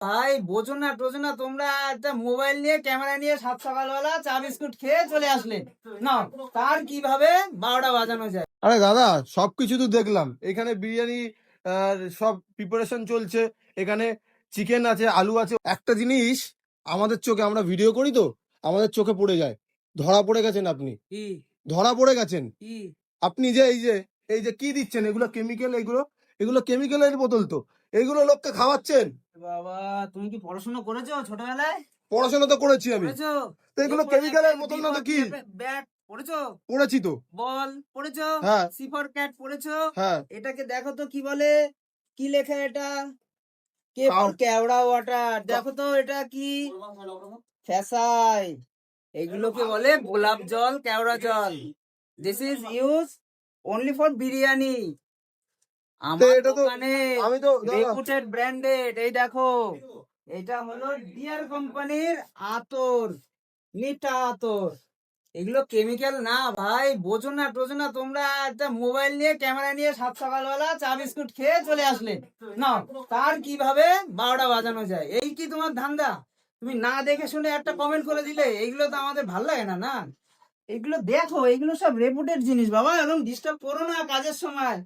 ভাই বোঝো না টোঝো না, তোমরা একটা মোবাইল নিয়ে ক্যামেরা নিয়ে সাত সকালবেলা চা বিস্কুট খেয়ে চলে আসলে না, তার কিভাবে 12টা বাজানো যায়। আরে দাদা, সবকিছু তো দেখলাম। এখানে বিরিয়ানি সব প্রিপারেশন চলছে। এখানে চিকেন আছে, আলু আছে। একটা জিনিস আমাদের চোখে, আমরা ভিডিও করি তো, আমাদের চোখে পড়ে যায়। ধরা পড়ে গেছেন আপনি, কি ধরা পড়ে গেছেন কি আপনি। যে এই যে কি দিচ্ছেন, এগুলো কেমিক্যাল, এগুলো কেমিক্যালের বোতল তো। এগুলো লোককে খাওয়াচ্ছেন। বাবা, তুমি কি পড়াশোনা করেছো ছোটবেলায়? পড়াশোনা তো করেছি আমি, পড়েছো? তো এগুলো এরপর কেমিক্যালের বোতল না তো কি? ব্যাট পড়েছো? পড়েছি তো। বল পড়েছো? হ্যাঁ, সি ফর ক্যাট পড়েছো? হ্যাঁ। এটাকে দেখো তো কি বলে, কি লেখা এটা? কে কাউ ফর কেওড়া ওয়াটার, কা- দেখো তো এটা কি? ফ্যাসাই। এগুলোকে বলে গোলাপ জল, কেওড়া জল। This is use only for biryani. তো আমার এটা তো, দোকানে আমি তো দাদা, রেপুটেড ব্র্যান্ডেড। এই দেখো, এটা হলো ডিয়ার কোম্পানির আতর, মিঠা আতর। এগুলো কেমিক্যাল না ভাই, বোঝো না টোঝো না, তোমরা একটা মোবাইল নিয়ে ক্যামেরা নিয়ে সাত সকালবেলা চা বিস্কুট খেয়ে চলে আসলে না, তার কিভাবে 12টা বাজানো যায়, এই কি তোমার ধান্দা? তুমি না দেখে শুনে একটা কমেন্ট করে দিলে, এইগুলো তো আমাদের ভাল লাগে না না। এগুলো দেখো, এগুলো সব রেপুটেড জিনিস বাবা, এবং ডিস্টার্ব করো না কাজের সময়।